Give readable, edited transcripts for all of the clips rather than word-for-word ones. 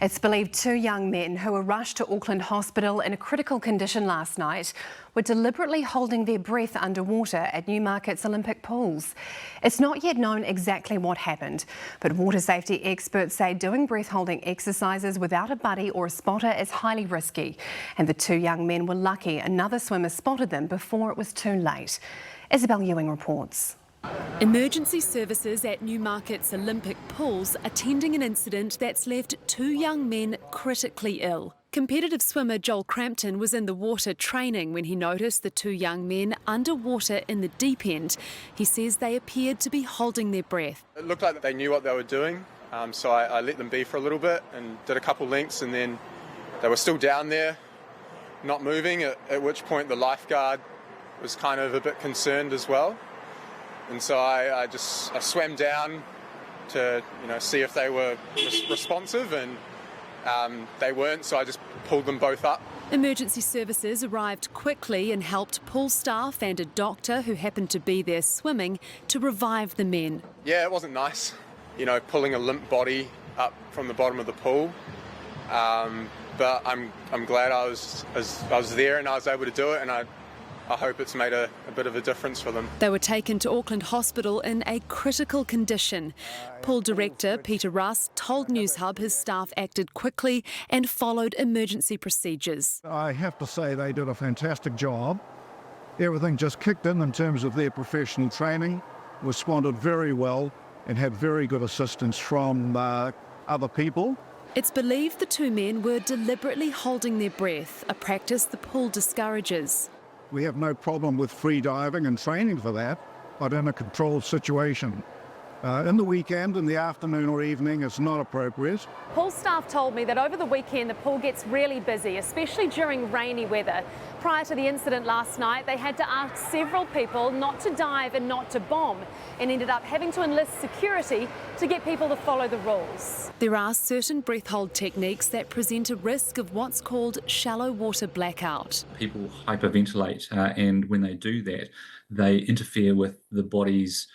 It's believed two young men who were rushed to Auckland Hospital in a critical condition last night were deliberately holding their breath underwater at Newmarket's Olympic pools. It's not yet known exactly what happened, but water safety experts say doing breath-holding exercises without a buddy or a spotter is highly risky. And the two young men were lucky another swimmer spotted them before it was too late. Isabel Ewing reports. Emergency services at Newmarket's Olympic pools attending an incident that's left two young men critically ill. Competitive swimmer Joel Crampton was in the water training when he noticed the two young men underwater in the deep end. He says they appeared to be holding their breath. It looked like they knew what they were doing, so I let them be for a little bit and did a couple lengths, and then they were still down there, not moving, at which point the lifeguard was kind of a bit concerned as well. And so I swam down to see if they were responsive, and they weren't, so I just pulled them both up. Emergency services arrived quickly and helped pool staff and a doctor who happened to be there swimming to revive the men. Yeah, it wasn't nice, pulling a limp body up from the bottom of the pool. But I'm glad I was there and I was able to do it, and I hope it's made a bit of a difference for them. They were taken to Auckland Hospital in a critical condition. Pool director Peter Russ told Newshub his staff acted quickly and followed emergency procedures. I have to say they did a fantastic job. Everything just kicked in terms of their professional training, responded very well and had very good assistance from other people. It's believed the two men were deliberately holding their breath, a practice the pool discourages. We have no problem with free diving and training for that, but in a controlled situation. In the weekend, in the afternoon or evening, it's not appropriate. Pool staff told me that over the weekend the pool gets really busy, especially during rainy weather. Prior to the incident last night, they had to ask several people not to dive and not to bomb, and ended up having to enlist security to get people to follow the rules. There are certain breath hold techniques that present a risk of what's called shallow water blackout. People hyperventilate, and when they do that, they interfere with the body's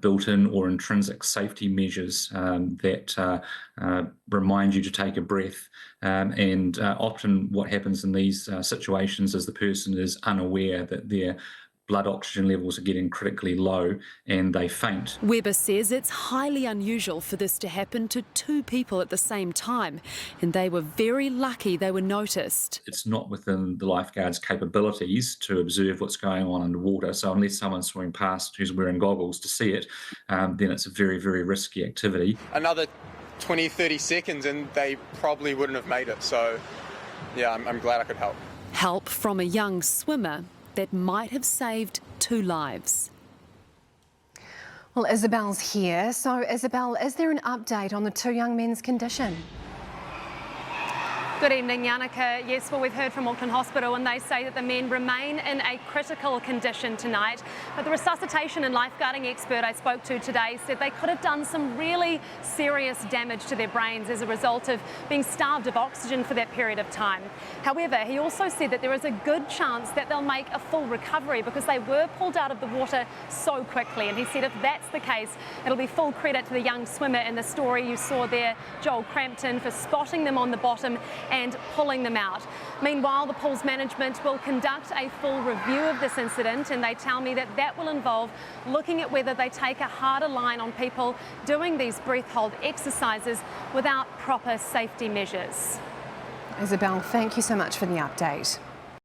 built-in or intrinsic safety measures that remind you to take a breath, and often what happens in these situations is the person is unaware that their blood oxygen levels are getting critically low and they faint. Webber says it's highly unusual for this to happen to two people at the same time, and they were very lucky they were noticed. It's not within the lifeguard's capabilities to observe what's going on underwater, so unless someone's swimming past who's wearing goggles to see it, then it's a very, very risky activity. Another 20-30 seconds and they probably wouldn't have made it, so yeah, I'm glad I could help. Help from a young swimmer that might have saved two lives. Well, Isabel's here. So, Isabel, is there an update on the two young men's condition? Good evening, Yannicka. Yes, well, we've heard from Auckland Hospital and they say that the men remain in a critical condition tonight. But the resuscitation and lifeguarding expert I spoke to today said they could have done some really serious damage to their brains as a result of being starved of oxygen for that period of time. However, he also said that there is a good chance that they'll make a full recovery because they were pulled out of the water so quickly. And he said if that's the case, it'll be full credit to the young swimmer in the story you saw there, Joel Crampton, for spotting them on the bottom and pulling them out. Meanwhile, the pool's management will conduct a full review of this incident, and they tell me that that will involve looking at whether they take a harder line on people doing these breath hold exercises without proper safety measures. Isabel, thank you so much for the update.